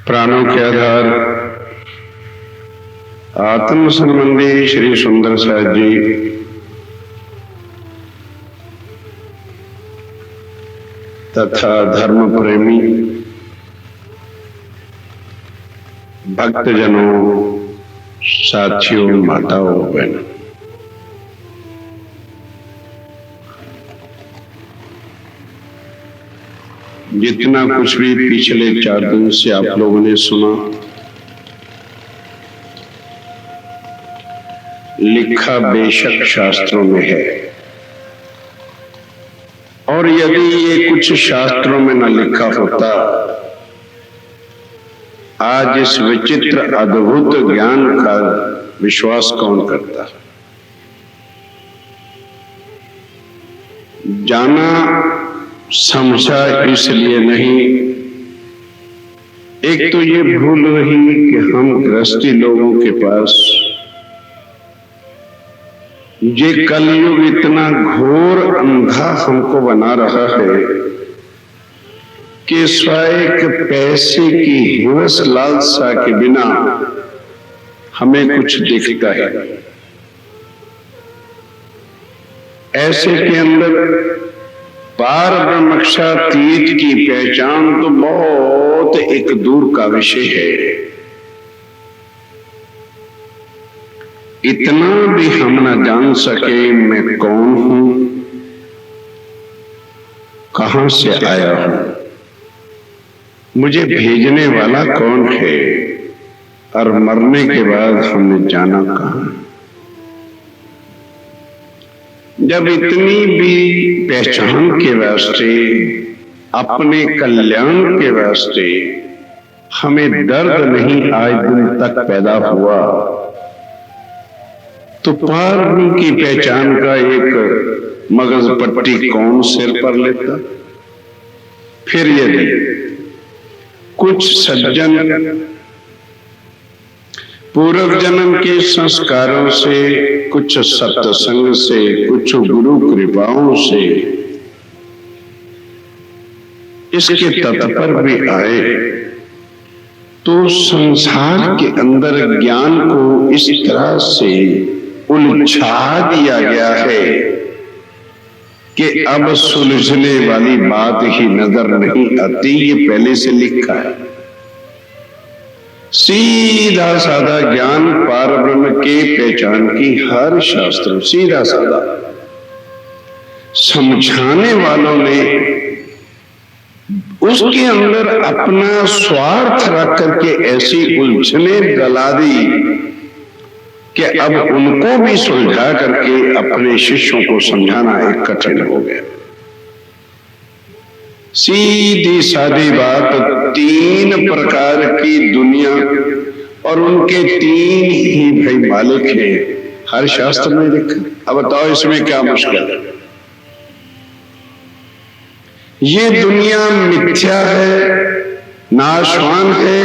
प्राणों के आधार आत्म संबंधी श्री सुंदर साहिब जी तथा धर्म प्रेमी भक्तजनों, साथियों, माताओं, बहनों, जितना कुछ भी पिछले 4 दिन से आप लोगों ने सुना, लिखा बेशक शास्त्रों में है, और यदि ये कुछ शास्त्रों में न लिखा होता, आज इस विचित्र अद्भुत ज्ञान का विश्वास कौन करता। जाना समझा इसलिए नहीं, एक तो ये भूल रही कि हम गृहस्थी लोगों के पास ये कलयुग इतना घोर अंधा हमको बना रहा है कि स्वयं पैसे की हिवस लालसा के बिना हमें कुछ दिखता है। ऐसे के अंदर पार ब्रह्मक्षातीत की पहचान तो बहुत एक दूर का विषय है। इतना भी हम न जान सके मैं कौन हूं, कहां से आया हूं, मुझे भेजने वाला कौन है, और मरने के बाद हमने जाना कहां। जब इतनी भी पहचान के वास्ते, अपने कल्याण के वास्ते हमें दर्द नहीं आज दिन तक पैदा हुआ, तो पार की पहचान का एक मगज पट्टी कौन सिर पर लेता। फिर यदि कुछ सज्जन पूर्व जन्म के संस्कारों से, कुछ सत्संग से, कुछ गुरु कृपाओं से इसके तट पर भी आए, तो संसार के अंदर ज्ञान को इस तरह से उलझा दिया गया है कि अब सुलझने वाली बात ही नजर नहीं आती। ये पहले से लिखा है। सीधा साधा ज्ञान पारब्रह्म के पहचान की हर शास्त्र सीधा साधा समझाने वालों ने उसके अंदर अपना स्वार्थ रख करके ऐसी उलझने गला दी कि अब उनको भी सुलझा करके अपने शिष्यों को समझाना एक कठिन हो गया। सीधी सादी बात, 3 प्रकार की दुनिया और उनके 3 ही भाई मालिक है, हर शास्त्र में लिखा। अब बताओ इसमें क्या मुश्किल है। ये दुनिया मिथ्या है, नाशवान है,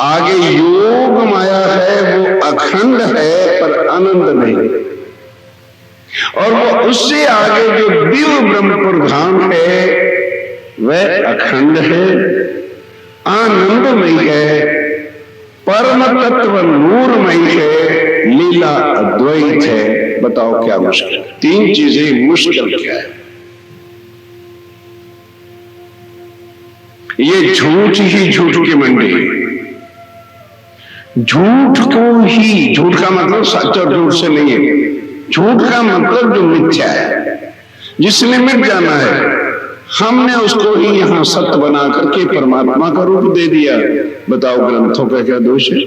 आगे योग माया है, वो अखंड है पर आनंद नहीं, और वो उससे आगे जो दिव्य ब्रह्मपुर धाम है वह अखंड है, आनंदमय है, परम तत्व नूरमय है, लीला अद्वैत है। बताओ क्या मुश्किल। 3 चीजें मुश्किल क्या है। ये झूठ ही झूठ की मंडी। झूठ को ही, झूठ का मतलब सच और झूठ से नहीं है, झूठ का मतलब जो मिथ्या है, जिसने मिट जाना है, हमने उसको ही यहां सत्य बना करके परमात्मा का रूप दे दिया। बताओ ग्रंथों का क्या दोष है।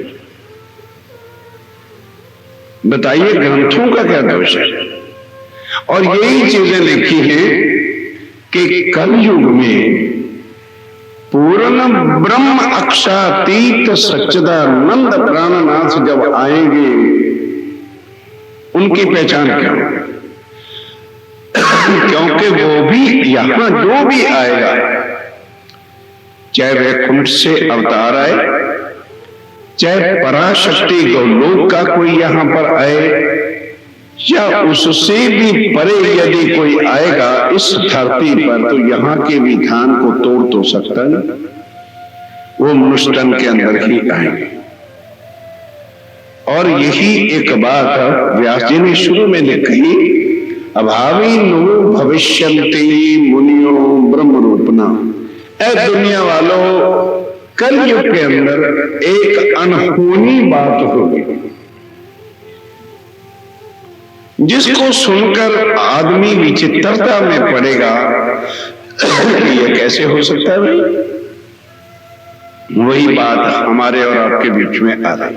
बताइए ग्रंथों का क्या दोष है। और यही चीजें लिखी हैं कि कलयुग में पूर्ण ब्रह्म अक्षातीत सच्चिदानंद प्राणनाथ जब आएंगे, उनकी पहचान क्या होगी। क्योंकि वो भी यहां जो भी आएगा, चाहे वैकुंठ से अवतार आए, चाहे पराशक्ति गौलोक का कोई यहां पर आए, या उससे भी परे यदि कोई आएगा इस धरती पर, तो यहां के विधान को तोड़ तो सकता नहीं। वो मनुष्य तन के अंदर ही आएंगे। और यही एक बात व्यास जी ने शुरू में लिखी, अभावी नो भविष्यन्ति मुनियो ब्रह्म रूपना। ऐ दुनिया वालों, कलयुग के अंदर एक अनहोनी बात होगी जिसको सुनकर आदमी विचित्रता में पड़ेगा। ये कैसे हो सकता है भाई? वही बात हमारे और आपके बीच में आ रही।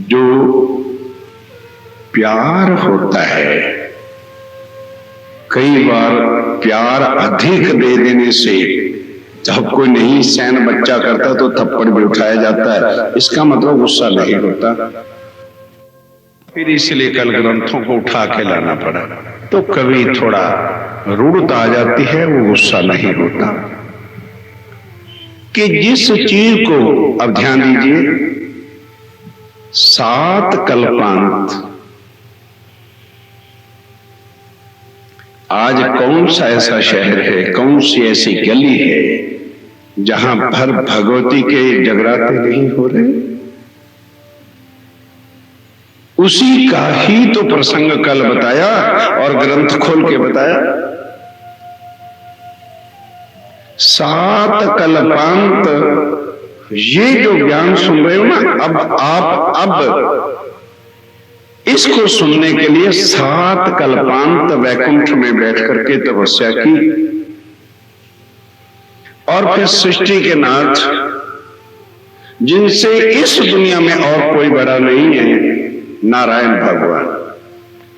जो प्यार होता है, कई बार प्यार अधिक दे देने से, जब कोई नहीं सहन बच्चा करता तो थप्पड़ भी उठाया जाता है, इसका मतलब गुस्सा नहीं होता। फिर इसलिए कल ग्रंथों को उठा के लाना पड़ा, तो कभी थोड़ा रूढ़ता आ जाती है, वो गुस्सा नहीं होता। कि जिस चीज को, अब ध्यान दीजिए, 7 कल्पांत, आज कौन सा ऐसा शहर है, कौन सी ऐसी गली है जहां भर भगवती के जगराते नहीं हो रहे? उसी का ही तो प्रसंग कल बताया और ग्रंथ खोल के बताया। 7 कल्पांत, ये जो ज्ञान सुन रहे हो ना, अब इसको सुनने के लिए 7 कल्पांत वैकुंठ में बैठ करके तपस्या की। और फिर सृष्टि के नाथ, जिनसे इस दुनिया में और कोई बड़ा नहीं है, नारायण भगवान,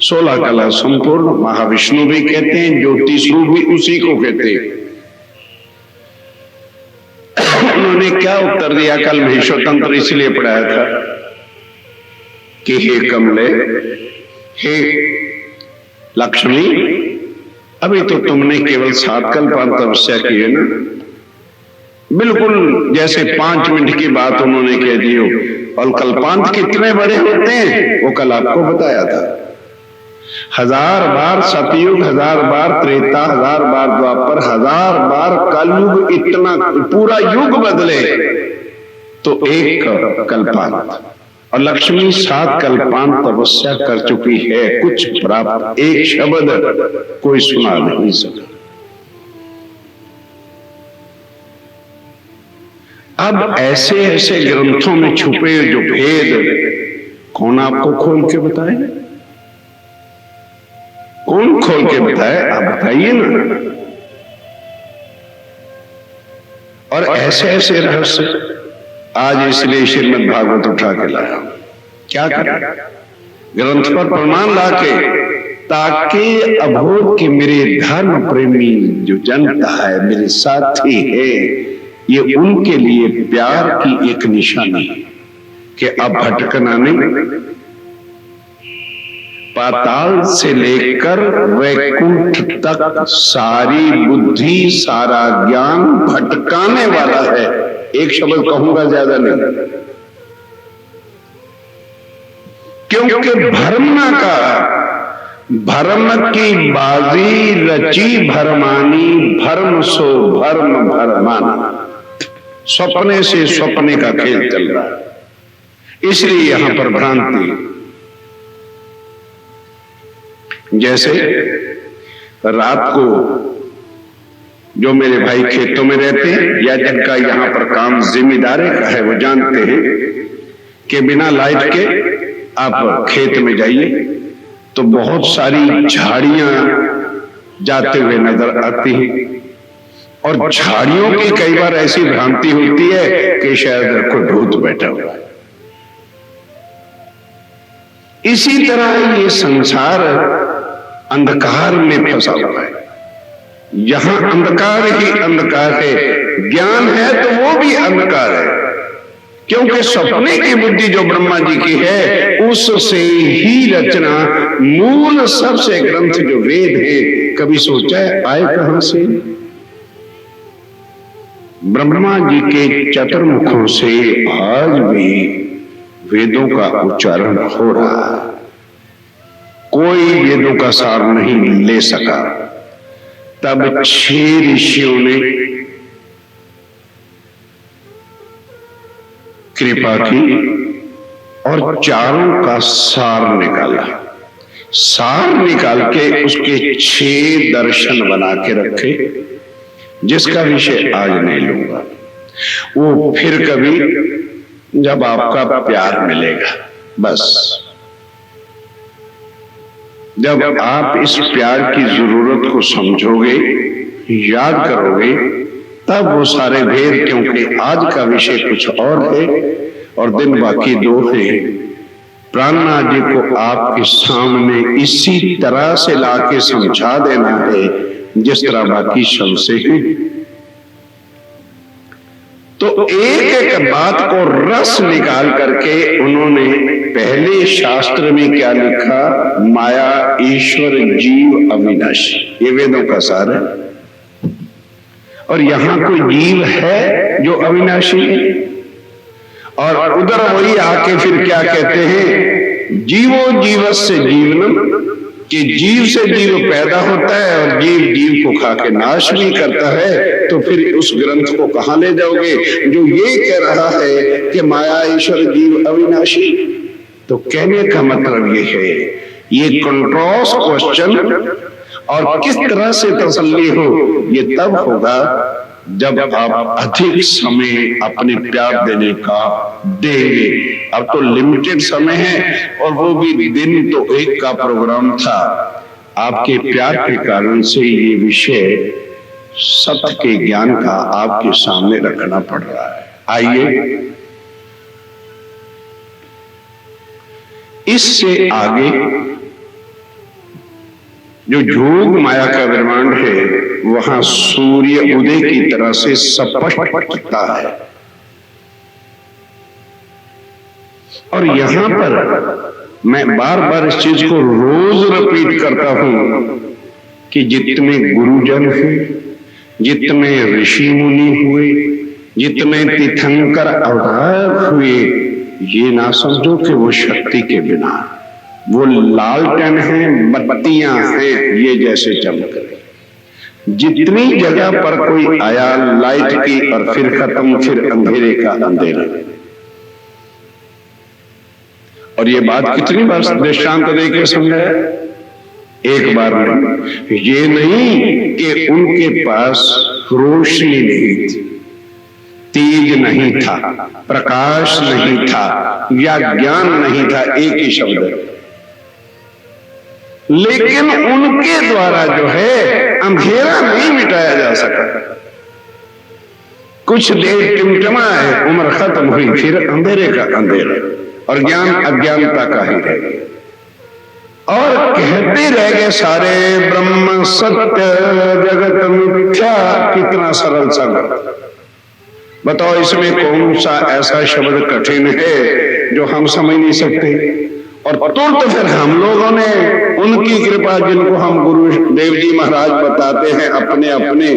16 कला संपूर्ण, महाविष्णु भी कहते हैं, ज्योति स्वरूप भी उसी को कहते हैं। उन्होंने क्या उत्तर दिया? कल महेश्वरतंत्र इसलिए पढ़ाया था कि हे कमले, हे लक्ष्मी, अभी तो तुमने केवल 7 कल्पांत तपस्या की है ना। बिल्कुल जैसे 5 मिनट की बात उन्होंने कह दी हो। और कल्पांत कितने बड़े होते हैं वो कल आपको बताया था। 1000 बार सतयुग, 1000 बार त्रेता, 1000 बार द्वापर, 1000 बार कलयुग, इतना पूरा युग बदले तो एक कल्पांत। और लक्ष्मी 7 कल्पांत तपस्या कर चुकी है, कुछ प्राप्त एक शब्द कोई सुना नहीं सका। अब ऐसे ऐसे ग्रंथों में छुपे जो भेद कौन आपको खोल के बताए? कौन खोल के बताए? आप बताइए ना। और ऐसे ऐसे रहस्य आज इसलिए श्रीमद् भागवत उठा के लाया। क्या करें? ग्रंथ पर प्रमाण लाके, ताकि अबोध के मेरे धर्म प्रेमी जो जनता है, मेरे साथी है, ये उनके लिए प्यार की एक निशानी है कि अब भटकना नहीं। पाताल से लेकर वैकुंठ तक सारी बुद्धि, सारा ज्ञान भटकाने वाला है। एक शब्द कहूंगा, ज्यादा नहीं, क्योंकि भरमना का, भरम की बाजी रची भरमानी, भरम सो भरम भरमाना। सपने से सपने का खेल चल रहा है, इसलिए यहां पर भ्रांति। जैसे रात को जो मेरे भाई खेतों में रहते हैं या जिनका यहां पर काम जिम्मेदारी का है, वो जानते हैं कि बिना लाइट के आप खेत में जाइए तो बहुत सारी झाड़ियां जाते हुए नजर आती हैं। और झाड़ियों की कई बार ऐसी भ्रांति होती है कि शायद कोई भूत बैठा हुआ है। इसी तरह ये संसार अंधकार में फंसा हुआ है। यहां अंधकार ही अंधकार है, ज्ञान है तो वो भी अंधकार है, क्योंकि सपने की बुद्धि जो ब्रह्मा जी की है उससे ही रचना, मूल सबसे ग्रंथ जो वेद है, कभी सोचा है आए कहां से? ब्रह्मा जी के चतुर्मुखों से आज भी वेदों का उच्चारण हो रहा है। कोई वेदों का सार नहीं ले सका। तब 6 ऋषियों ने कृपा की और चारों का सार निकाला। सार निकाल के उसके 6 दर्शन बना के रखे, जिसका विषय आज नहीं लूंगा। वो फिर कभी जब आपका प्यार मिलेगा, बस जब आप इस प्यार की जरूरत को समझोगे, याद करोगे, तब वो सारे भेद, क्योंकि आज का विषय कुछ और है और दिन बाकी 2 है। प्राणनाथ जी को आपके सामने इसी तरह से लाके समझा देना है जिस तरह बाकी सबसे है। तो एक एक बात को रस निकाल करके उन्होंने पहले शास्त्र में क्या लिखा, माया ईश्वर जीव अविनाशी, ये वेदों का सार है। और यहां कोई जीव है जो अविनाशी है, और उधर वही आके फिर क्या कहते हैं, जीवो जीवस्य जीवनम, कि जीव से जीव पैदा होता है और जीव जीव को खा के नाश भी करता है। तो फिर उस ग्रंथ को कहां ले जाओगे जो ये कह रहा है कि माया ईश्वर जीव अविनाशी? तो कहने का मतलब ये है, ये कंट्रोस क्वेश्चन और किस तरह से तसल्ली हो, ये तब होगा जब आप अधिक समय अपने प्यार देने का देंगे। अब तो लिमिटेड समय है और वो भी दिन तो एक का प्रोग्राम था। आपके प्यार के कारण से ये विषय सत्य के ज्ञान का आपके सामने रखना पड़ रहा है। आइए इससे आगे जो योग माया का ब्रह्मांड है, वहां सूर्य उदय की तरह से स्पष्टता है। और यहां पर मैं बार बार इस चीज को रोज रिपीट करता हूं कि जितने गुरुजन हैं, जितने ऋषि मुनि हुए, जितने तीर्थंकर अवतार हुए, ये ना समझो कि वो शक्ति के बिना, वो लालटेन हैं, बत्तियां हैं, ये जैसे चमक रही। जितनी जगह पर कोई आया लाइट की और फिर खत्म, फिर अंधेरे का अंधेरा। और ये बात कितनी बार दृष्टांत देके समझाया, एक बार नहीं। ये नहीं कि उनके पास रोशनी नहीं थी, तेज नहीं था, प्रकाश नहीं था या ज्ञान नहीं था, एक ही शब्द है, लेकिन उनके द्वारा जो है अंधेरा नहीं मिटाया जा सका। कुछ देर टिमटिमा है, उम्र खत्म हुई, फिर अंधेरे का अंधेरा और ज्ञान अज्ञानता का ही रह गया। और कहते रह गए सारे ब्रह्म सत्य जगत मिथ्या। कितना सरल शब्द, बताओ इसमें कौन सा ऐसा शब्द कठिन है जो हम समझ नहीं सकते? और तुरंत फिर हम लोगों ने उनकी कृपा, जिनको हम गुरुदेव जी महाराज बताते हैं अपने अपने,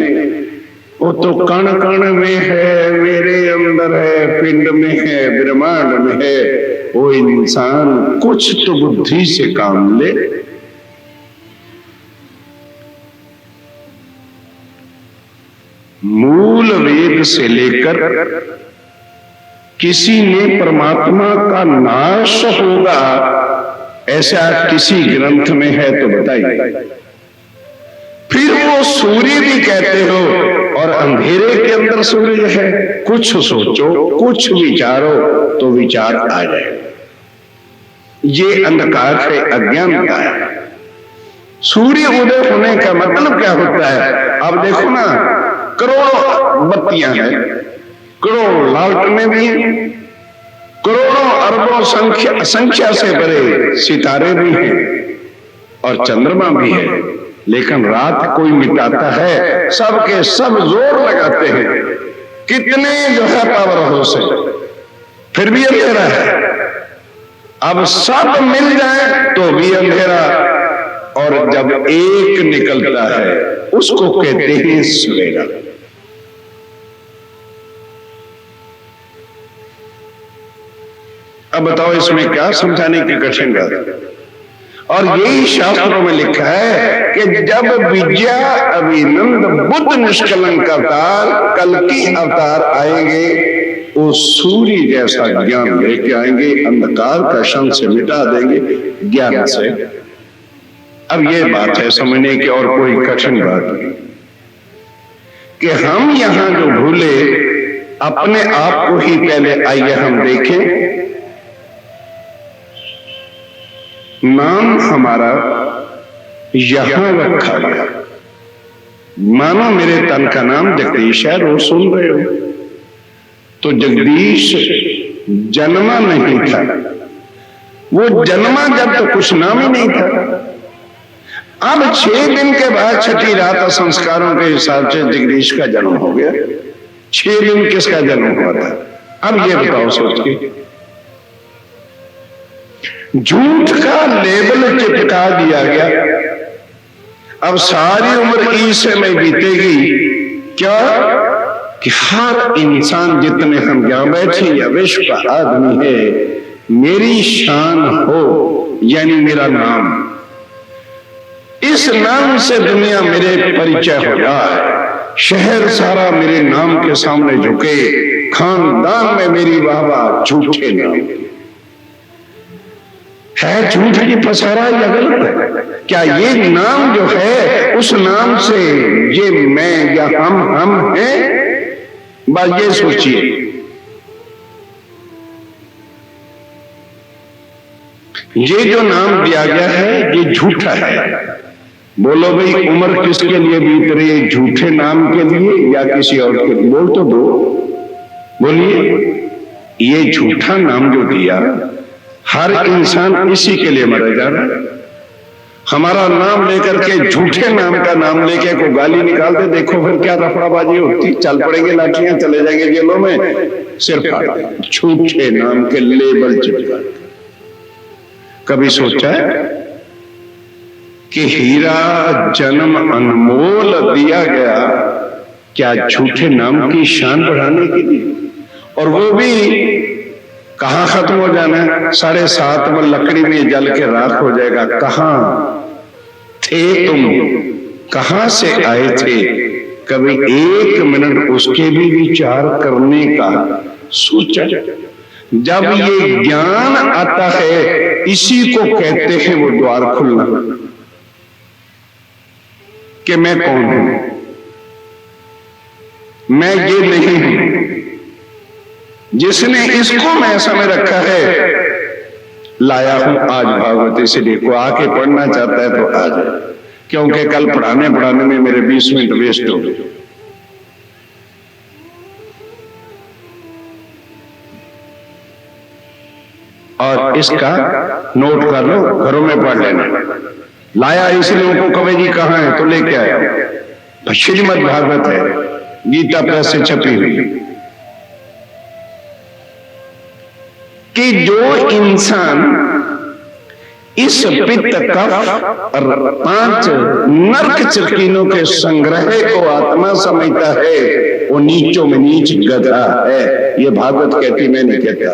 वो तो कण कण में है, मेरे अंदर है, पिंड में है, ब्रह्मांड में है। वो इंसान कुछ तो बुद्धि से काम ले। मूल वेद से लेकर किसी ने परमात्मा का नाश होगा ऐसा किसी ग्रंथ में है तो बताइए। फिर वो सूर्य भी कहते हो और अंधेरे के अंदर सूर्य है। कुछ सोचो, कुछ विचारो तो विचार आ जाए। ये अंधकार है, अज्ञानता है। सूर्य उदय होने का मतलब क्या होता है? अब देखो ना, करोड़ों बत्तियां हैं, करोड़ों लालटेनें भी हैं, करोड़ों अरबों संख्या से बड़े सितारे भी हैं और चंद्रमा भी है। लेकिन रात कोई मिटाता है? सबके सब जोर लगाते हैं, कितने जो है पावर हाउस है, फिर भी अंधेरा है। अब सब मिल जाए तो भी अंधेरा, और जब एक निकलता है उसको कहते हैं सवेरा। अब बताओ इसमें क्या समझाने की कठिन बात है? और यही शास्त्रों में लिखा है कि जब विद्या अभिनंद बुद्ध निष्कलंक अवतार कल्कि अवतार आएंगे, वो सूर्य जैसा ज्ञान लेके आएंगे, अंधकार का क्षण से मिटा देंगे ज्ञान से। अब ये बात है समझने की, और कोई कठिन बात नहीं कि हम यहां जो भूले अपने आप को ही पहले आइए हम देखें। नाम हमारा यहां रखा गया, मानो मेरे तन का नाम जगदीश है, रोज सुन रहे हो। तो जगदीश जन्मा नहीं था, वो जन्मा जब तो कुछ नाम ही नहीं था। अब 6 दिन के बाद छठी रात संस्कारों के हिसाब से जगदीश का जन्म हो गया। 6 दिन किसका जन्म हुआ था? अब ये बताओ सोच के। झूठ का लेबल चिपका दिया गया। अब सारी उम्र ईसे में बीतेगी क्या कि हर इंसान जितने हम यहां बैठे या विश्व का आदमी है, मेरी शान हो, यानी मेरा नाम, इस नाम से दुनिया मेरे परिचय हो जाए, शहर सारा मेरे नाम के सामने झुके, खानदान में मेरी वाहवाह झूठे नाम है। झूठ की पसारा या गलत है? क्या ये नाम जो है उस नाम से ये मैं या हम हैं? बस ये सोचिए। ये जो नाम दिया गया है ये झूठा है। बोलो भाई, उम्र किसके लिए बीत रही है? झूठे नाम के लिए या किसी और के लिए? बोल तो दो, बोलिए। ये झूठा नाम जो दिया, हर इंसान इसी के लिए मरा जा रहा है। हमारा नाम लेकर के झूठे नाम का नाम लेके को गाली निकालते, देखो फिर क्या रफड़ाबाजी होती। चल पड़ेंगे लाठियां, चले जाएंगे जेलों में, सिर्फ झूठे नाम के लेबल चिपका। कभी सोचा है कि हीरा जन्म अनमोल दिया गया क्या झूठे नाम की शान बढ़ाने के लिए? और वो भी कहां खत्म हो जाना है? 7:30 में लकड़ी में जल के राख हो जाएगा। कहां थे तुम? कहां से आए थे? कभी 1 मिनट उसके भी विचार करने का सोचा? जब ये ज्ञान आता है, इसी को कहते हैं वो द्वार खुलना कि मैं कौन हूं, मैं ये नहीं हूं। जिसने इसको मैं समय रखा है, लाया हूं आज भागवत, इसलिए को आके पढ़ना चाहता है तो आ जाए, क्योंकि कल पढ़ाने में मेरे 20 मिनट वेस्ट हो गए। और इसका नोट कर लो, घरों में पढ़ लेना। लाया इसलिए उनको कवे जी कहां है तो लेके आया। श्रीमद् भागवत है, गीता प्रेस से छपी हुई। कि जो इंसान इस पित्त कफ और 5 नरक चरकीनों के संग्रह को आत्मा समझता है, वो नीचों में नीच गधा है। ये भागवत कहती, मैं नहीं कहता।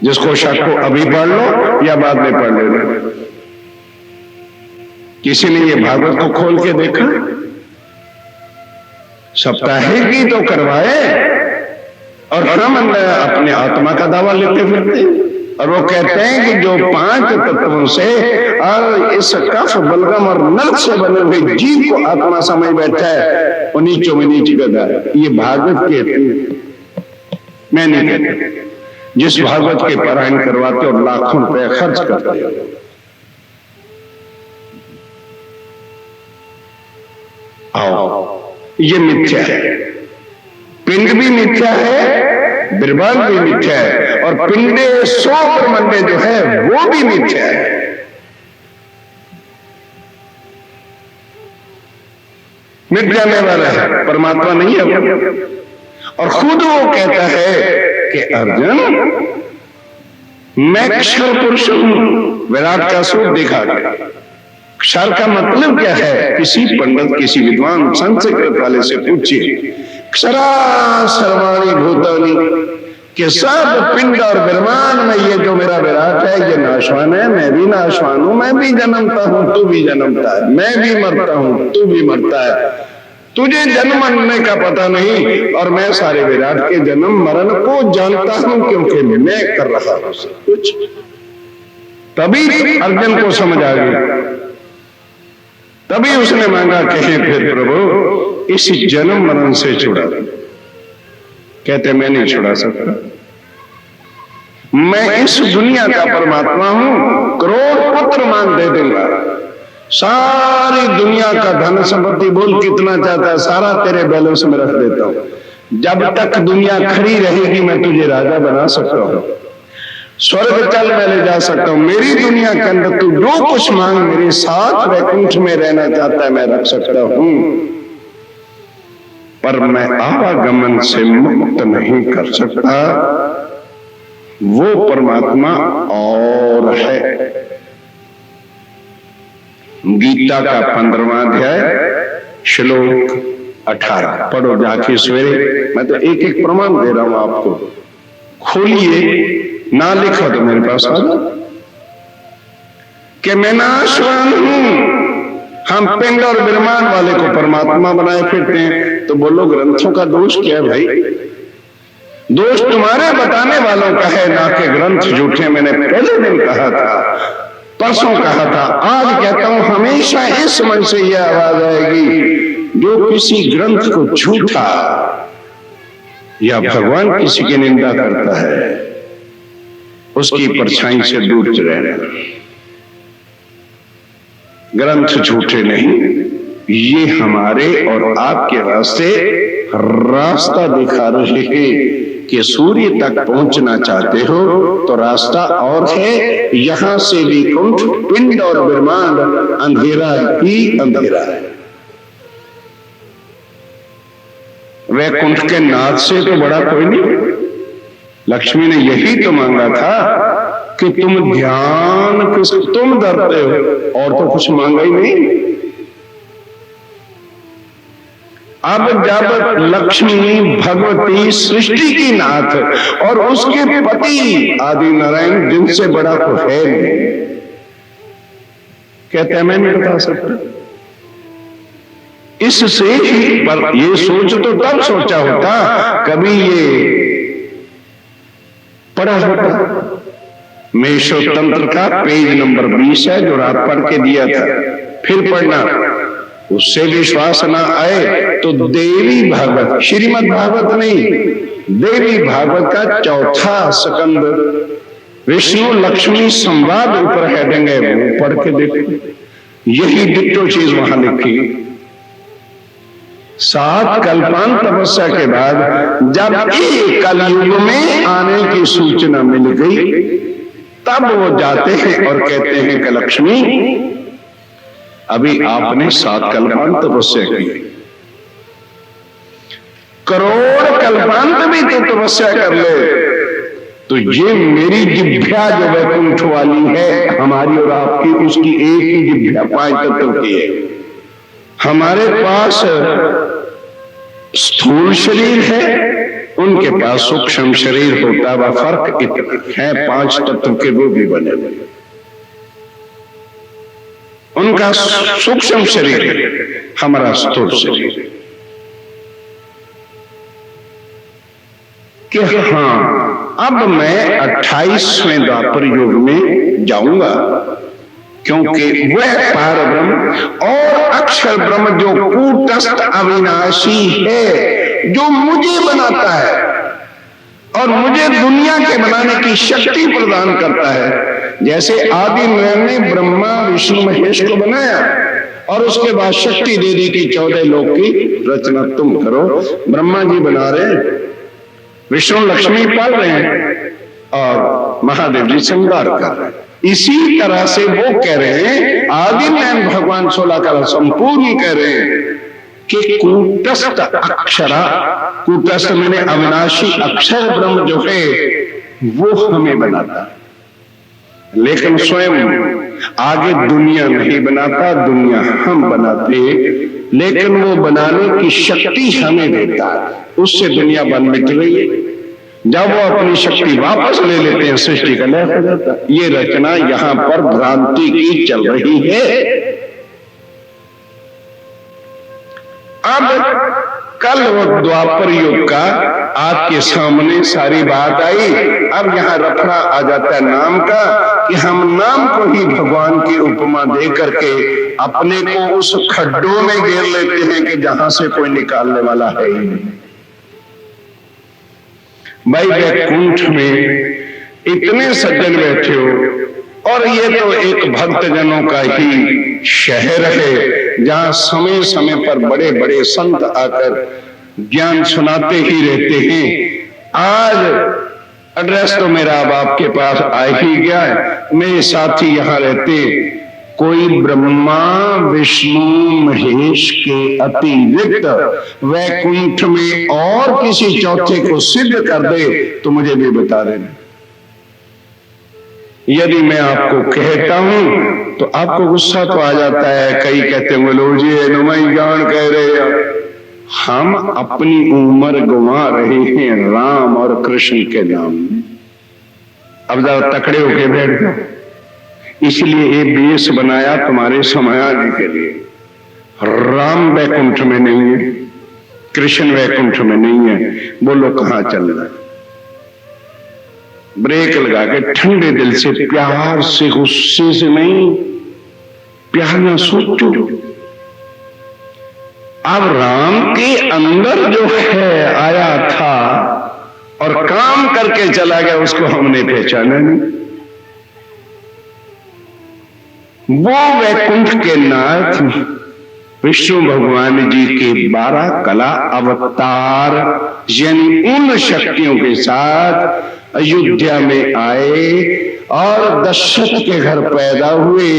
जिसको शक हो अभी पढ़ लो या बाद में पढ़ लेना। किसी ने ये भागवत को खोल के देखा? साप्ताहिक भी तो करवाए और हम अपने आत्मा का दावा लेते फिरते। और वो कहते हैं कि जो 5 तत्वों से और इस कफ बलगम और नरक से बने हुए जीव को आत्मा समझ बैठा है, वो नीचों में नीच गधा है। ये भागवत कहते हैं, मैं नहीं कहता। जिस भागवत के पारायण करवाते और लाखों रुपए खर्च करते हैं, आओ, ये मिथ्या है। पिंड भी मिथ्या है, बिरबाल भी मिथ्या है, और पिंडे 100 ब्रह्मंडे जो है वो भी मिथ्या है। मिट जाने वाला है, परमात्मा नहीं है वो। और खुद वो कहता है कि अर्जुन, मैं क्षर पुरुष हूं। विराट का स्वरूप देखा गया। क्षर का मतलब क्या है? किसी पंडित, किसी विद्वान संस्कृत वाले से पूछिए। क्षरा सर्वाणि भूतानि, कि सब पिंड और ब्रह्मांड में ये जो मेरा विराट है ये नाशवान है, मैं भी नाशवान हूं, मैं भी जन्मता हूं तू भी जन्मता है, मैं भी मरता हूं तू भी मरता है, तुझे जन्म मरने का पता नहीं और मैं सारे विराट के जन्म मरण को जानता हूं क्योंकि मैं कर रहा हूं सब कुछ। तभी अर्जुन को समझ आ गई, तभी उसने मांगा कहे फिर प्रभु इस जन्म मरण से छुड़ा। कहते मैं नहीं छुड़ा सकता, मैं इस दुनिया का परमात्मा हूं, करोड़ पुत्र मान दे दूंगा, सारी दुनिया का धन संपत्ति बोल कितना चाहता है सारा तेरे बैलेंस में रख देता हूं, जब तक दुनिया खड़ी रहेगी मैं तुझे राजा बना सकता हूं, स्वर्ग तल में ले जा सकता हूं, मेरी दुनिया के अंदर तू जो कुछ मांग मेरे साथ वैकुंठ में रहना चाहता है मैं रख सकता हूं, पर मैं आवागमन से मुक्त नहीं कर सकता। वो परमात्मा और है। गीता का 15वां अध्याय श्लोक 18 पढ़ो जाके सवेरे, मैं तो एक एक प्रमाण दे रहा हूं आपको, खोलिए ना लिखो तो मेरे पास आ जाओ कि मैं नाशवान हूं। हम पिंड और ब्रह्मांड वाले को परमात्मा बनाए फिरते हैं, तो बोलो ग्रंथों का दोष क्या है भाई? दोष तुम्हारे बताने वालों का है ना कि ग्रंथ झूठे। मैंने पहले दिन कहा था, परसों कहा था, आज कहता हूं, हमेशा इस मन से यह आवाज आएगी जो किसी ग्रंथ को झूठा या भगवान किसी की निंदा करता है उसकी परछाई से दूर रहना। ग्रंथ झूठे नहीं, ये हमारे और आपके रास्ते रास्ता दिखा रहे हैं कि सूर्य तक पहुंचना चाहते हो तो रास्ता और है, यहां से वैकुंठ पिंड और ब्रह्मांड अंधेरा ही अंधेरा है। वैकुंठ के नाथ से तो बड़ा कोई नहीं। लक्ष्मी ने यही तो मांगा था कि तुम ध्यान किस तुम डरते हो, और तो कुछ मांगा ही नहीं। अब जब लक्ष्मी भगवती सृष्टि की नाथ और उसके पति आदि नारायण जिनसे बड़ा तो है नहीं, कहते मैं नहीं बता सकता। इससे ही पर ये सोच तो तब सोचा होता कभी ये पढ़ा होता। मेषो तंत्र का पेज नंबर 20 है जो रात पढ़ के दिया था, फिर पढ़ना। उससे विश्वास ना आए तो देवी भागवत, श्रीमद् भागवत नहीं, देवी भागवत का 4था स्कंद विष्णु लक्ष्मी संवाद ऊपर हेडिंग है, वो पढ़ के देखो। यही डिट्टो चीज वहां लिखी। 7 कल्पांत तपस्या के बाद जब कलयुग में आने की सूचना मिल गई, तब वो जाते हैं और कहते हैं कि लक्ष्मी अभी आपने 7 कल्पांत तपस्या की, करोड़ कल्पांत भी तो तपस्या कर ले, तो ये मेरी जिभ्या जो वैकुंठ वाली है हमारी और आपकी, उसकी एक ही जिभ्या 5 तत्व की है। हमारे पास स्थूल शरीर है, उनके पास सूक्ष्म शरीर होता है, फर्क इतना है 5 तत्व के वो भी बने हुए। उनका सूक्ष्म शरीर है, हमारा स्थूल शरीर। कि हाँ अब मैं 28वें द्वापर युग में जाऊंगा, क्योंकि वह पार ब्रह्म और अक्षर ब्रह्म जो कूटस्थ अविनाशी है, जो मुझे बनाता है और मुझे दुनिया के बनाने की शक्ति प्रदान करता है। जैसे आदि ने ब्रह्मा विष्णु महेश को बनाया और उसके बाद शक्ति दे दी कि 14 लोक की रचना तुम करो। ब्रह्मा जी बना रहे, विष्णु लक्ष्मी पाल रहे हैं और महादेव जी श्रृंगार कर रहे हैं। इसी तरह से वो कह रहे हैं, आदि में भगवान 16 का संपूर्ण कह रहे हैं कि कूटस्थ अक्षरा, कूटस्थ मैंने अविनाशी अक्षर ब्रह्म जो है वो हमें बनाता, लेकिन स्वयं आगे दुनिया नहीं बनाता, दुनिया हम बनाते, लेकिन वो बनाने की शक्ति हमें देता है। उससे दुनिया बन मिट रही है। जब वो अपनी शक्ति वापस ले लेते हैं, सृष्टि का लय हो जाता है। ये रचना यहां पर भ्रांति की चल रही है। अब कल वो द्वापर युग का आपके सामने सारी बात आई। अब यहां रफड़ा आ जाता है नाम का, कि हम नाम को ही भगवान की उपमा दे करके अपने को उस खड्डों में घेर लेते हैं कि जहां से कोई निकालने वाला है ही नहीं। भाई वैकुंठ में इतने सज्जन बैठे हो, और ये तो एक भक्तजनों का ही शहर है, जहां समय समय पर बड़े बड़े संत आकर ज्ञान सुनाते ही रहते हैं। आज एड्रेस तो मेरा अब आपके पास आ ही गया है। मेरे साथी यहां रहते, कोई ब्रह्मा विष्णु महेश के अतिरिक्त वैकुंठ में और किसी चौथे को सिद्ध कर दे तो मुझे भी बता देना। यदि मैं आपको कहता हूं तो आपको गुस्सा तो आ जाता है, कई कहते हैं बोलो जी नुमाई जान कह रहे हैं। हम अपनी उम्र गंवा रहे हैं राम और कृष्ण के नाम में। अब जरा तकड़े होके बैठ जाओ, इसलिए ये बेस बनाया तुम्हारे समय आने के लिए। राम वैकुंठ में नहीं है, कृष्ण वैकुंठ में नहीं है, बोलो कहां चलना है? ब्रेक लगा के ठंडे दिल से, प्यार से, गुस्से से नहीं, प्यार ना सोचो। अब राम के अंदर जो है आया था और काम करके चला गया, उसको हमने पहचाना नहीं। वो वैकुंठ के नाथ विष्णु भगवान जी के 12 कला अवतार, यानी उन शक्तियों के साथ अयोध्या में आए और दशरथ के घर पैदा हुए।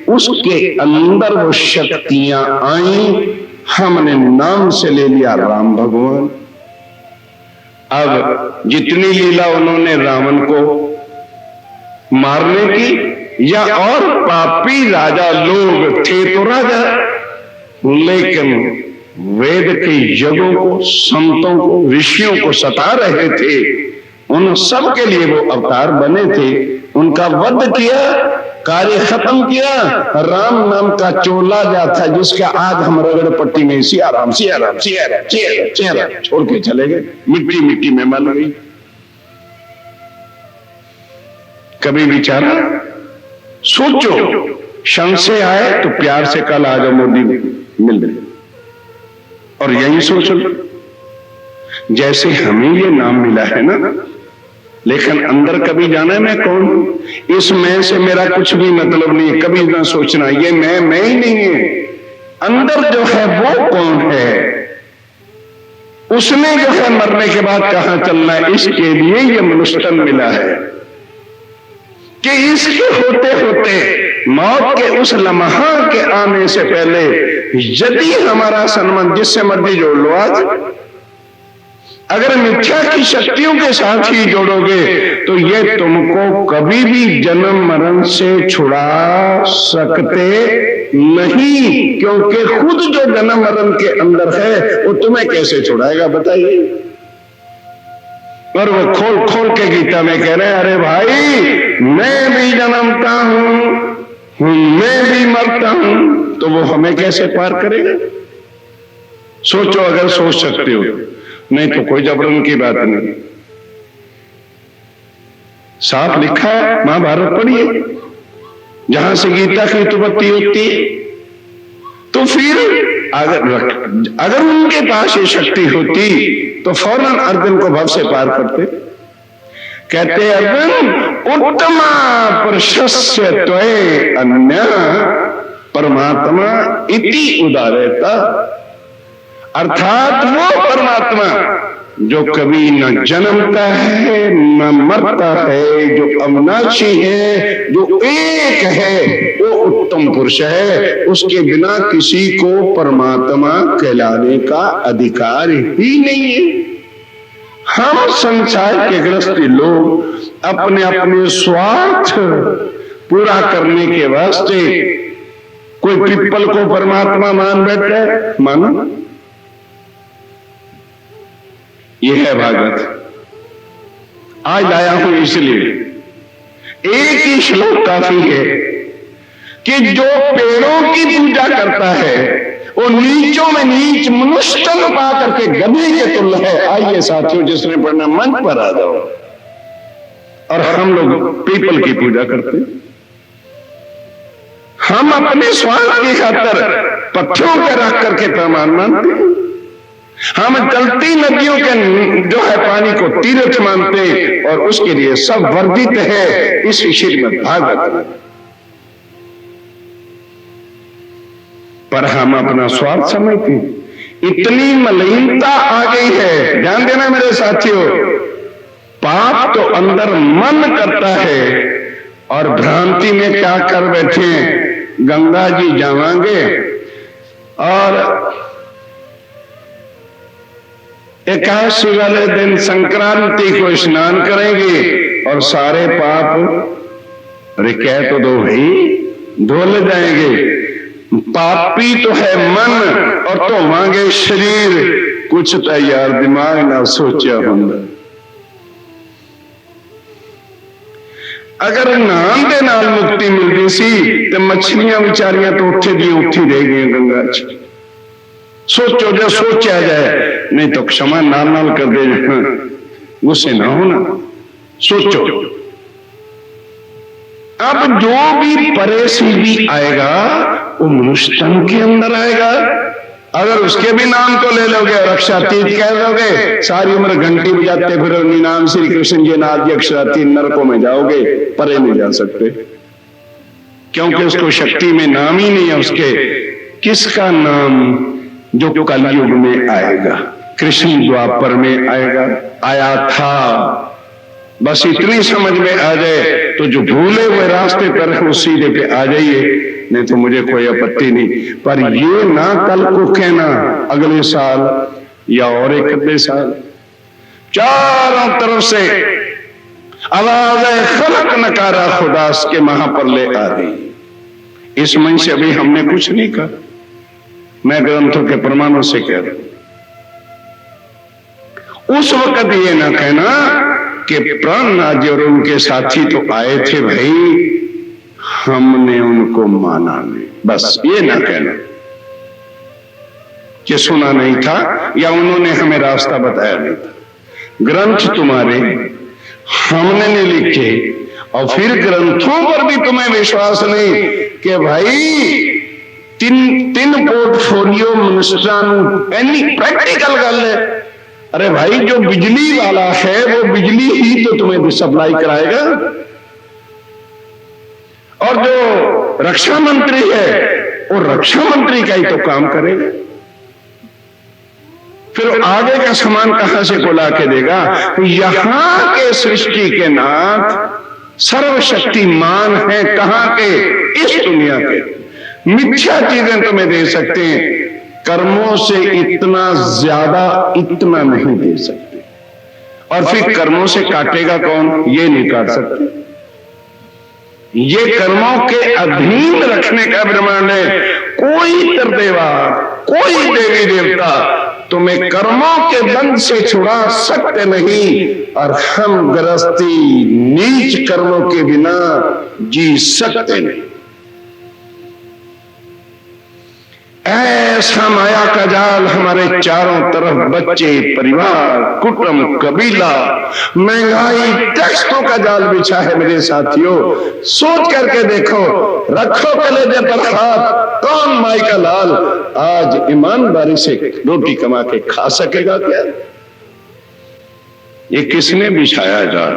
उसके अंदर वो शक्तियां आई, हमने नाम से ले लिया राम भगवान। अब जितनी लीला उन्होंने रावण को मारने की, या और पापी राजा लोग थे तो राजा, लेकिन वेद के यज्ञों को, संतों को, ऋषियों को सता रहे थे, उन सब के लिए वो अवतार बने थे। उनका वध किया, कार्य खत्म किया। राम नाम का चोला जा था, जिसका आज हम रगड़ पट्टी में सिया राम सिया राम सिया राम सिया राम छोड़ के चले गए, मिट्टी मिट्टी में मिल गई। कभी विचारा, सोचो, संशय आए तो प्यार से कल आ जाओ, मोदी मिल रहे, और यही सोच लो। जैसे हमें ये नाम मिला है ना, लेकिन अंदर कभी जाना है मैं कौन हूं? इस मैं से मेरा कुछ भी मतलब नहीं है। कभी ना सोचना ये मैं ही नहीं है। अंदर जो है वो कौन है? उसने जो है मरने के बाद कहां चलना है, इसके लिए ये मनुष्य तन मिला है कि इसके होते होते मौत के उस लम्हा के आने से पहले यदि हमारा संबंध जिससे मर्जी जोड़ लो, आज अगर मिथ्या की शक्तियों के साथ ही जोड़ोगे तो ये तुमको कभी भी जन्म मरण से छुड़ा सकते नहीं, क्योंकि खुद जो जन्म मरण के अंदर है वो तुम्हें कैसे छुड़ाएगा बताइए। और वो खोल खोल के गीता में कह रहे हैं, अरे भाई मैं भी जन्मता हूं, मैं भी मरता हूं, तो वो हमें कैसे पार करेगा? सोचो, अगर सोच सकते हो, नहीं तो कोई जबरन की बात नहीं। साफ लिखा है, महाभारत पढ़िए, जहां से गीता की उत्पत्ति होती है। तो फिर अगर उनके पास ये शक्ति होती तो फौरन अर्जुन को भव से पार करते। कहते अर्जुन, उत्तमा प्रशस्य त्वये अन्य परमात्मा इति उदारता, अर्थात वो परमात्मा जो कभी न जन्मता है न मरता है, जो अविनाशी है, जो एक है, वो उत्तम पुरुष है। उसके बिना किसी को परमात्मा कहलाने का अधिकार ही नहीं है। हम संसार के ग्रस्ती लोग अपने अपने स्वार्थ पूरा करने के वास्ते कोई पिपल को परमात्मा मान बैठे, मानो। यह है भागवत। आज लाया हूं इसलिए, एक ही श्लोक काफी है कि जो पेड़ों की पूजा करता है वो नीचों में नीच मनुष्य तन पा करके गधे के तुल्य है। आइए साथियों, जिसने पढ़ना मंच पर आ जाओ। और हम लोग पीपल की पूजा करते हैं। हम अपने स्वार्थ की खातिर पत्थरों के रख करके प्रमाण मानते हैं। हम चलती नदियों के जो है पानी को तीर्थ मानते हैं और उसके लिए सब वर्जित है इस श्रीमद् भागवत में। पर हम अपना स्वार्थ समझते हैं। इतनी मलिनता आ गई है, ध्यान देना मेरे साथियों। पाप तो अंदर मन करता है और भ्रांति में क्या कर बैठे हैं, गंगा जी जावांगे और एकादशी वाले दिन संक्रांति को स्नान करेंगे और सारे पाप रिकह तो दो भाई धुल जाएंगे। पापी तो है मन और तो मांगे शरीर, कुछ तैयार दिमाग ना सोचा होंगे। अगर नाम दे नाल मुक्ति मिलती सी तो मछलियां बेचारियां तो उठे दी उठी रह गई गंगा च। सोचो जो सोचा जाए, नहीं तो क्षमा नाल नाल कर दे, गुस्से ना होना। सोचो अब जो भी परे से भी आएगा वो मनुष्य तन के अंदर आएगा। अगर उसके भी नाम को ले लोगे, रक्षातीत कह दोगे, सारी उम्र घंटी बजाते फिर नाम श्री कृष्ण जी नाथ जी अक्षरातीत, नरकों में जाओगे, परे नहीं जा सकते, क्योंकि उसको शक्ति में नाम ही नहीं है उसके। किसका नाम जो कलयुग में आएगा, कृष्ण द्वापर में आएगा, आया था। बस इतनी समझ में आ जाए तो जो भूले हुए रास्ते पर है वो सीधे पे आ जाइए, नहीं तो मुझे कोई आपत्ति नहीं। पर ये ना कल को कहना अगले साल या और एक अगले साल, चारों तरफ से आवाज खलक नकारा खुदास के महापर्ले आ गई। इस मंच से अभी हमने कुछ नहीं कहा, मैं ग्रंथों के प्रमाणों से कह रहा हूं। उस वक्त ये ना कहना कि प्राणनाथ जी और उनके साथी तो आए थे भाई, हमने उनको माना नहीं, बस ये ना कहना कि सुना नहीं था या उन्होंने हमें रास्ता बताया नहीं था। ग्रंथ तुम्हारे हमने नहीं लिखे और फिर ग्रंथों पर भी तुम्हें विश्वास नहीं कि भाई तीन पोर्टफोलियो मिनिस्टर एनी प्रैक्टिकल गल है। अरे भाई जो बिजली वाला है वो बिजली ही तो तुम्हें सप्लाई कराएगा, और जो रक्षा मंत्री है वो रक्षा मंत्री का ही तो काम करेगा। फिर आगे का सामान कहां से को ला के देगा? यहां के सृष्टि के नाथ सर्वशक्तिमान है, कहां के? इस दुनिया के। मिथ्या चीजें तुम्हें दे सकते हैं, कर्मों से इतना ज्यादा इतना नहीं दे सकते। और फिर कर्मों से काटेगा कौन? ये नहीं काट सकते। ये कर्मों के अधीन रखने का ब्रह्मांड है। कोई तरदेवा, कोई देवी देवता तुम्हें कर्मों के बंध से छुड़ा सकते नहीं, और हम गृहस्थी नीच कर्मों के बिना जी सकते नहीं। ऐसा माया का जाल हमारे चारों तरफ, बच्चे, परिवार, कुटुंब, कबीला, महंगाई, टैक्सों का जाल बिछा है मेरे साथियों। सोच करके देखो, रखो कलेजे पर हाथ, कौन माई का लाल आज ईमानदारी से रोटी कमा के खा सकेगा क्या? ये किसने बिछाया जाल?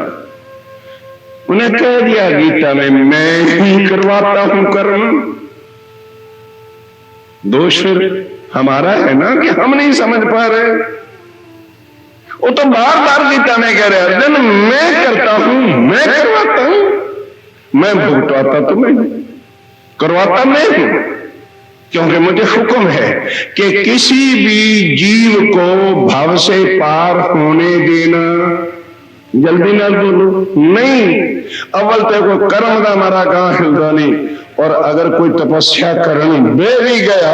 उन्हें कह दिया गीता में, मैं ही करवाता हूं कर्म। दोष हमारा है ना कि हम नहीं समझ पा रहे। वो तो बार बार गीता में कह रहे, अर्जुन मैं करता हूं, मैं करवाता हूं, मैं भुगतवाता तुम्हें, करवाता मैं हूं, क्योंकि मुझे हुक्म है कि किसी भी जीव को भव से पार होने देना। जल्दी ना बोलो, नहीं। अव्वल तो कोई कर्म का हमारा कहां हिलदा नहीं, और अगर कोई तपस्या करने बे भी गया,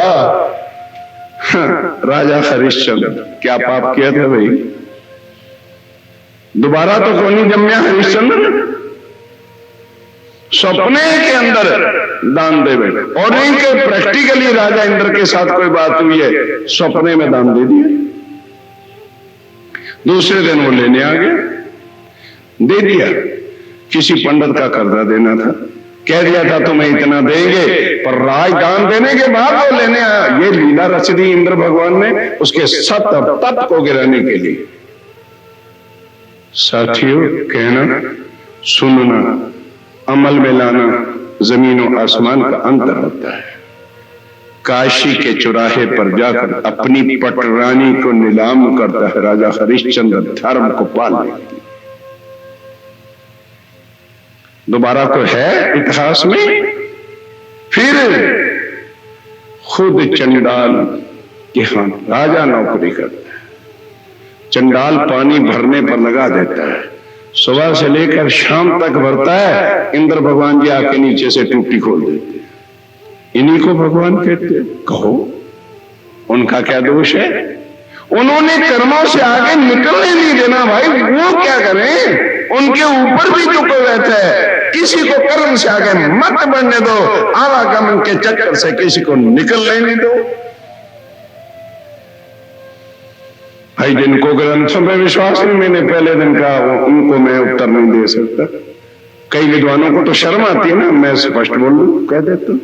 राजा हरिश्चंद्र क्या पाप किया था भाई? दोबारा तो कोई नहीं जम्या हरिश्चंद्र, सपने के अंदर दान दे बैठे। और इनके प्रैक्टिकली राजा इंद्र के साथ कोई बात हुई है, सपने में दान दे दिया। दूसरे दिन वो लेने आ गया, दे दिया। किसी पंडित का कर्जा देना था, कह दिया था तुम्हें इतना देंगे, पर राज दान देने के बाद वो लेने आया। ये लीला रच दी इंद्र भगवान ने उसके सत तप को गिराने के लिए। साथियों, कहना सुनना अमल में लाना जमीन और आसमान का अंतर होता है। काशी के चौराहे पर जाकर अपनी पटरानी को नीलाम करता है राजा हरिश्चंद्र धर्म को पालने के लिए। दोबारा को है इतिहास में। फिर खुद चंडाल के हाथ राजा नौकरी करता है। चंडाल पानी भरने पर लगा देता है, सुबह से लेकर शाम तक भरता है। इंद्र भगवान जी आके नीचे से टूटी खोल देते हैं। इन्हीं को भगवान कहते हैं। कहो उनका क्या दोष है? उन्होंने कर्मों से आगे निकलने नहीं देना भाई। वो क्या करें? उनके ऊपर भी जो कोई रहता है, किसी को कर्म से आगे मत बढ़ने दो, आवागमन के चक्कर से किसी को निकलने नहीं दो। भाई जिनको ग्रंथों में विश्वास नहीं, मैंने पहले दिन कहा, उनको मैं उत्तर नहीं दे सकता। कई विद्वानों को तो शर्म आती है ना, मैं स्पष्ट बोलूं, कह देता हूं।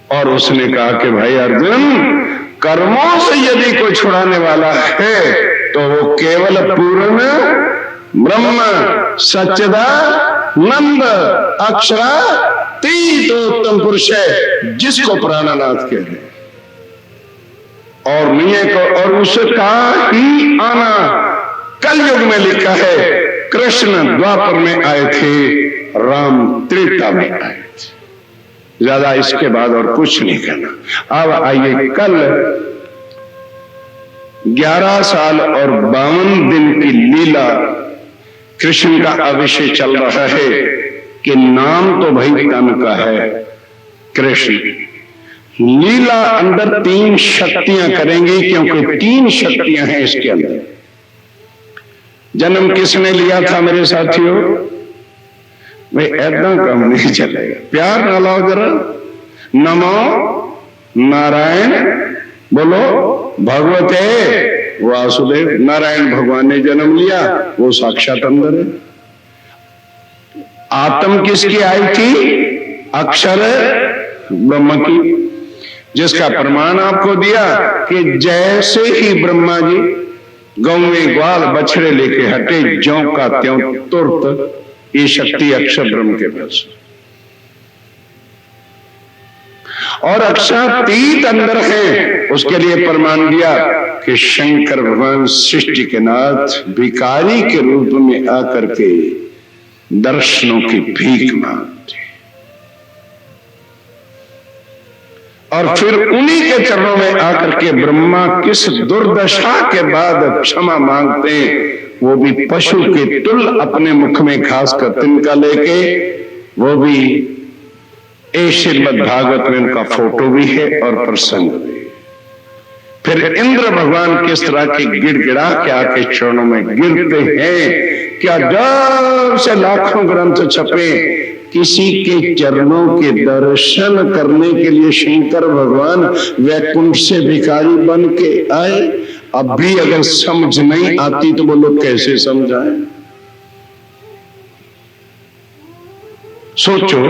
और उसने कहा कि भाई अर्जुन, कर्मों से यदि कोई छुड़ाने वाला है तो वो केवल पूर्ण ब्रह्म सच्चिदानंद अक्षरातीतोत्तम पुरुष है, जिसको प्राणनाथ कह रहे हैं। और नहीं है और उसका ही आना कलयुग में लिखा है। कृष्ण द्वापर में आए थे, राम त्रेता में आए थे। ज्यादा इसके बाद और कुछ नहीं कहना। अब आइए, कल 11 साल और 52 दिन की लीला कृष्ण का अविषय चल रहा है कि नाम तो भाई तन का है कृष्ण। लीला अंदर 3 शक्तियां करेंगे, क्योंकि 3 शक्तियां हैं इसके अंदर। जन्म किसने लिया था मेरे साथियों? भाई ऐसा काम नहीं चलेगा, प्यार ना लाओ जरा। नमो नारायण बोलो भगवते वासुदेव। नारायण भगवान ने जन्म लिया, वो साक्षात अंदर है। आत्म किसकी आई थी? अक्षर ब्रह्म की, जिसका प्रमाण आपको दिया कि जैसे ही ब्रह्मा जी गौवे ग्वाल बछड़े लेके हटे, ज्यों का त्यों तुरंत ये शक्ति अक्षर ब्रह्म के पास। और अक्षरातीत अंदर है, उसके लिए प्रमाण दिया कि शंकर भगवान सृष्टि के नाथ भिखारी के रूप में आकर के दर्शनों की भीख मांगते, और फिर उन्हीं के चरणों में आकर के ब्रह्मा किस दुर्दशा के बाद क्षमा मांगते हैं। वो भी पशु के तुल अपने मुख में घास का तिनका लेके, वो भी श्रीमद् भागवत में उनका फोटो भी है और प्रसंग भी। फिर इंद्र भगवान किस तरह के गिड़गिड़ा के आके चरणों में गिरते हैं। क्या जब से लाखों ग्रंथ छपे, किसी के चरणों के दर्शन करने के लिए शंकर भगवान वैकुंठ से भिखारी बन के आए। अब भी अगर समझ नहीं आती तो वो लोग कैसे समझाएं? सोचो,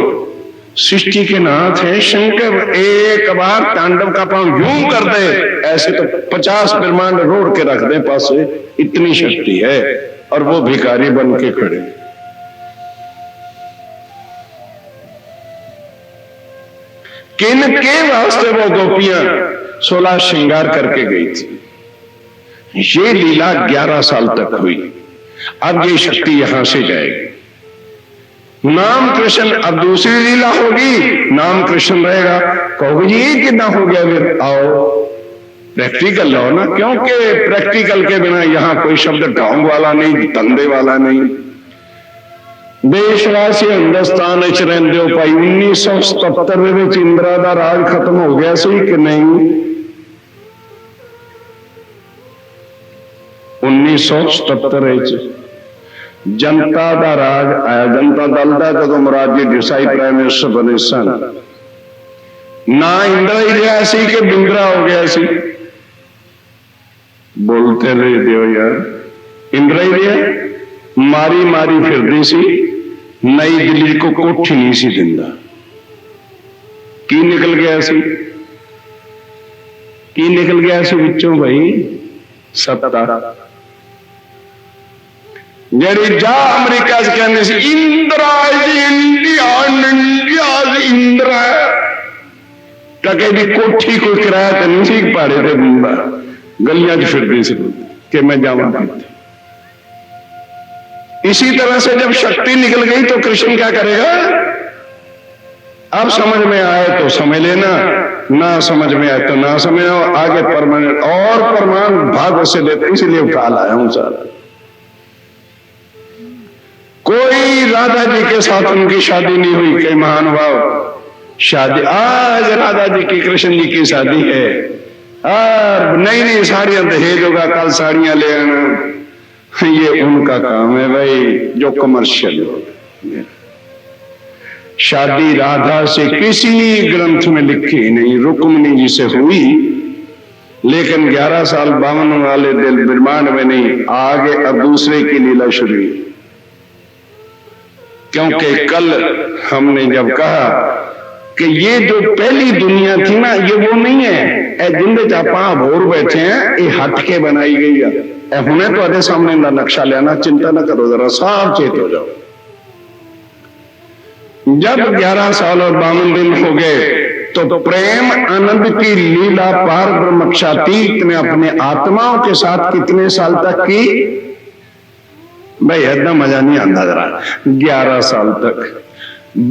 सृष्टि के नाथ है शंकर, एक बार तांडव का पांव यूं कर दे, ऐसे तो 50 ब्रह्मांड रोड के रख दे पास से, इतनी शक्ति है। और वो भिखारी बन के खड़े। किन के वास्ते वो गोपियां 16 श्रृंगार करके गई थी। ये लीला 11 साल तक हुई। अब ये शक्ति यहां से जाएगी। नाम कृष्ण, अब दूसरी लीला होगी, नाम कृष्ण रहेगा। कहोगे जी ये कितना हो गया? फिर आओ प्रैक्टिकल लो ना, क्योंकि प्रैक्टिकल के बिना यहां कोई शब्द ढोंग वाला नहीं, तंदे वाला नहीं। देशवासी हिंदुस्तान च रहिंदे हो भाई, 1977 में इंदिरा दा राज खत्म हो गया सी कि नहीं? 1977 जनता दा राज आया। जनता दल का जो मोरारजी देसाई प्राइम मिनिस्टर बने सन, ना इंदिरा ही रहा सी कि बिंद्रा हो गया सी। बोलते रहे दियो यार, इंदिरा ही रहा, मारी मारी फिरदी सी, नई दिल्ली को कोठी नहीं सी दिंदा। की निकल गया सी, की निकल गया सी विचों भाई? सत्ता। जड़ी जा अमरीका से कहने से इंदिरा इंडिया इंदिरा टके की कोठी कोई किराया तो नहीं सी पाड़े थे, गलियां च फिरती सी कि मैं जावा। इसी तरह से जब शक्ति निकल गई तो कृष्ण क्या करेगा? अब समझ में आए तो समझ लेना, ना समझ में आए तो ना समझो। आगे परमानेंट और प्रमाण भाग से देते, इसलिए उठा लाया हूं सारा। कोई राधा जी के साथ उनकी शादी नहीं हुई। कई महानुभाव शादी, आज राधा जी की कृष्ण जी की शादी है, और नई नई साड़ियां दहेज होगा, कल साड़ियां ले आना। ये उनका काम है भाई, जो कमर्शियल हो। शादी राधा से किसी ग्रंथ में लिखी नहीं, रुक्मिणी जी से हुई, लेकिन 11 साल 52 वाले दिल ब्रह्मांड में नहीं। आगे अब दूसरे की लीला शुरू हुई। क्योंकि कल हमने जब कहा कि ये जो पहली दुनिया थी ना, ये वो नहीं है जिंदे चापा भोर बैठे हैं, ये हट के बनाई गई है। हुने तो सामने ना नक्शा लेना, चिंता ना करो, जरा साफ चेत हो जाओ। जब 11 साल और 52 दिन हो गए तो प्रेम आनंद की लीला पार ब्रह्मक्षातीत ने अपने आत्माओं के साथ कितने साल तक की? भाई इतना मजा नहीं आता जरा। 11 साल तक,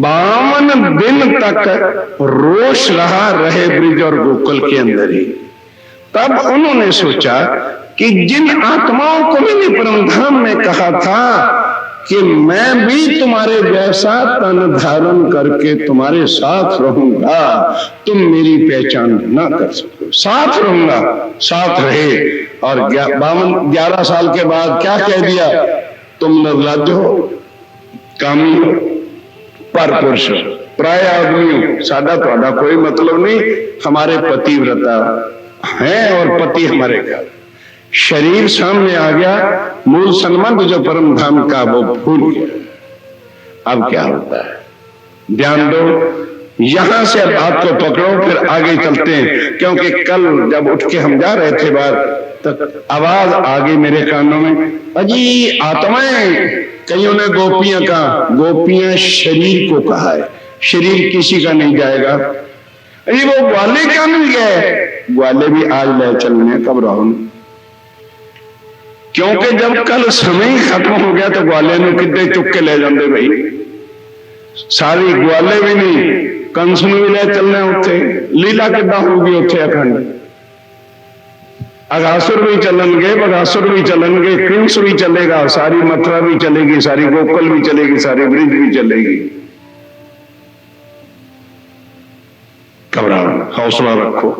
52 दिन तक रोष रहे ब्रिज और गोकुल के अंदर ही। तब उन्होंने सोचा कि जिन आत्माओं को मैंने परमधाम में कहा था कि मैं भी तुम्हारे जैसा तन धारण करके तुम्हारे साथ रहूंगा, तुम मेरी पहचान ना कर सको, साथ रहूंगा, साथ रहे। और 11 साल के बाद क्या कह दिया? तुम निर्लज्ज हो, कामी हो, परपुरुष हो, प्राय आदमी हो, सादा ਤੁਹਾਡਾ कोई मतलब नहीं। हमारे पतिव्रता हैं और पति हमारे घर। शरीर सामने आ गया, मूल संबंध जो परम धाम का वो भूल गया। अब क्या होता है? ध्यान दो, यहां से बात को पकड़ो, फिर आगे चलते हैं। क्योंकि कल जब उठ के हम जा रहे थे बाहर, तक आवाज आ गई मेरे कानों में, अजी आत्माएं। कईयों ने गोपियां कहा, गोपियां शरीर को कहा है, शरीर किसी का नहीं जाएगा। अजी वो ग्वाले क्या मिल गए? ग्वाले भी आज ले चलने, कब रहो। क्योंकि जब कल समय ही खत्म हो गया तो ग्वाले ने कितने चुक के ले जाते भाई। सारी ग्वाले भी नहीं, कंस में भी ले चलने उठे, लीला किदा होगी उठे अखंड। अगासुर भी चलनगे, बगासुर भी चलनगे, कंस भी चलेगा, सारी मथुरा भी चलेगी, सारी गोकुल भी चलेगी, सारी ब्रिज भी चलेगी। घबराओ, हौसला रखो,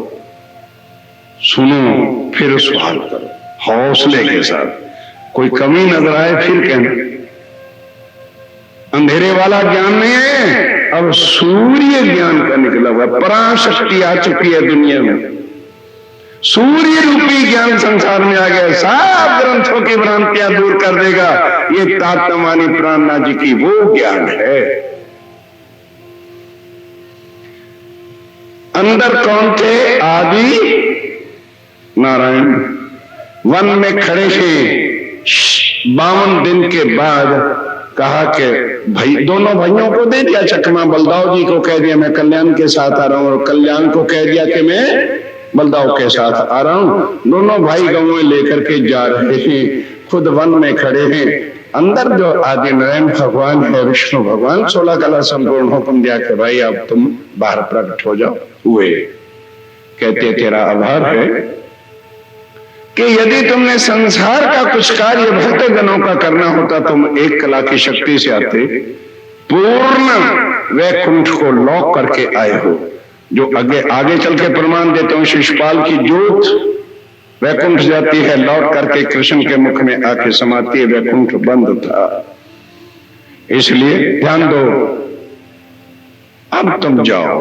सुनो, फिर सवाल करो हौसले के साथ। कोई कमी नजर आए फिर कहना। अंधेरे वाला ज्ञान नहीं है, अब सूर्य ज्ञान का निकला हुआ, पराशक्ति आ चुकी है दुनिया में। सूर्य रूपी ज्ञान संसार में आ गया, सब ग्रंथों की भ्रांतियां दूर कर देगा। ये तात्मानी प्राणनाथ जी की वो ज्ञान है। अंदर कौन थे? आदि नारायण वन में खड़े थे। 52 दिन के बाद कहा कि भाई, दोनों भाइयों को दे दिया चकमा। बलदाव जी को कह दिया मैं कल्याण के साथ आ रहा हूं, और कल्याण को कह दिया कि मैं बलदाव के साथ आ रहा हूं। दोनों भाई गौएं लेकर के जा रहे हैं, खुद वन में खड़े हैं। अंदर जो आदि नारायण भगवान है, विष्णु भगवान, 16 कला संपूर्ण हुक्म दिया कि भाई अब तुम बाहर प्रकट हो जाओ। हुए, कहते तेरा आभार है कि यदि तुमने संसार का कुछ कार्य भक्त जनों का करना होता, तुम 1 कला की शक्ति से आते, पूर्ण वैकुंठ को लॉक करके आए हो। जो आगे चल के प्रमाण देते हो, शिशुपाल की जोत वैकुंठ जाती है, लौट करके कृष्ण के मुख में आके समाती है। वैकुंठ बंद था, इसलिए ध्यान दो। अब तुम जाओ,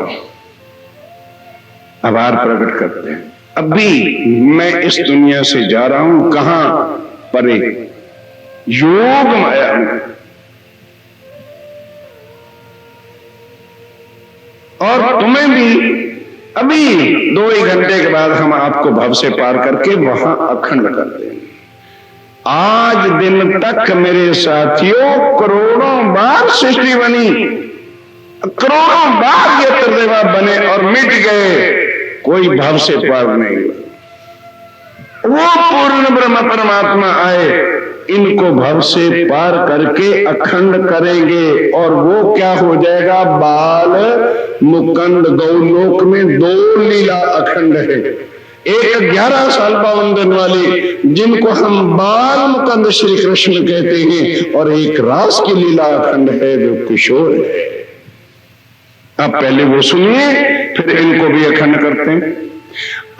आभार प्रकट करते हैं। अभी मैं इस दुनिया से जा रहा हूं, कहां? परे, योग माया में। और तुम्हें भी अभी 2 घंटे के बाद हम आपको भव से पार करके वहां अखंड कर देंगे। आज दिन तक मेरे साथियों करोड़ों बार सृष्टि बनी, करोड़ों बार ये त्रिदेवा बने और मिट गए, कोई भव से पार नहीं हुआ। वो पूर्ण ब्रह्म परमात्मा आए, इनको भव से पार करके अखंड करेंगे। और वो क्या हो जाएगा? बाल मुकुंद। 2 लोक में 2 लीला अखंड है। एक 11 साल 52 दिन वाली, जिनको हम बाल मुकुंद श्री कृष्ण कहते हैं, और एक रास की लीला अखंड है जो किशोर है। अब पहले वो सुनिए, फिर इनको भी अखंड करते हैं।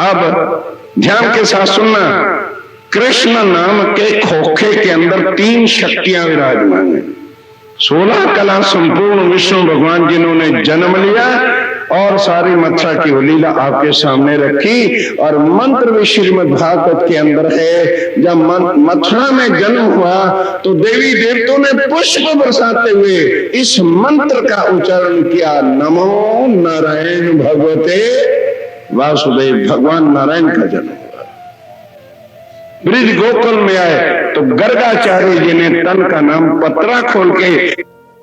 अब ध्यान के साथ सुनना। कृष्ण नाम के खोखे के अंदर 3 शक्तियां विराजमान है। 16 कला संपूर्ण विष्णु भगवान जिन्होंने जन्म लिया और सारी मथुरा की लीला आपके सामने रखी। और मंत्र भी श्रीमद् भागवत के अंदर है। जब मथुरा में जन्म हुआ तो देवी देवताओं ने पुष्प बरसाते हुए इस मंत्र का उच्चारण किया, नमो नारायण भगवते वासुदेव। भगवान नारायण का जन्म हुआ। ब्रिज गोकुल में आए तो गर्गाचार्य जी ने तन का नाम पत्रा खोल के